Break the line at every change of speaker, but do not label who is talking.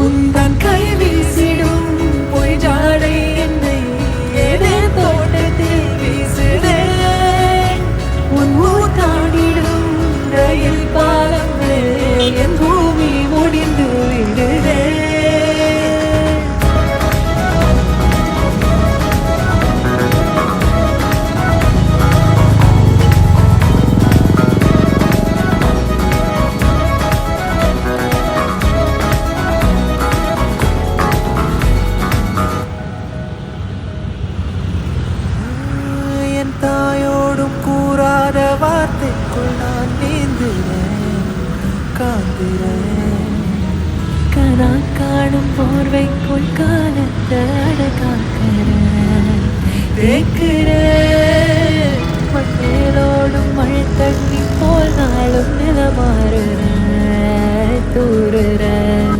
உந்தன் கை வீசிடும் பொய் ஜாடை என்னை ஏதே தோட்டத்தில் வீசுதே. உன் ஊர் தாண்டிடும் ரயில் பாலமே என் பூமி முடிந்து விடுதே. என் தாயோடும் கூறாத வார்த்தைக்குள் நான் நீந்துறேன், காண்கிறேன். கனா காணும் போர்வைக்குள் காலத்தை அடக்காக்கிறேன், தேக்கிறேன். மண்ணேலோடும் மழை தண்ணி போல் நாளும் நிலமாறுறேன், தூறுறேன்.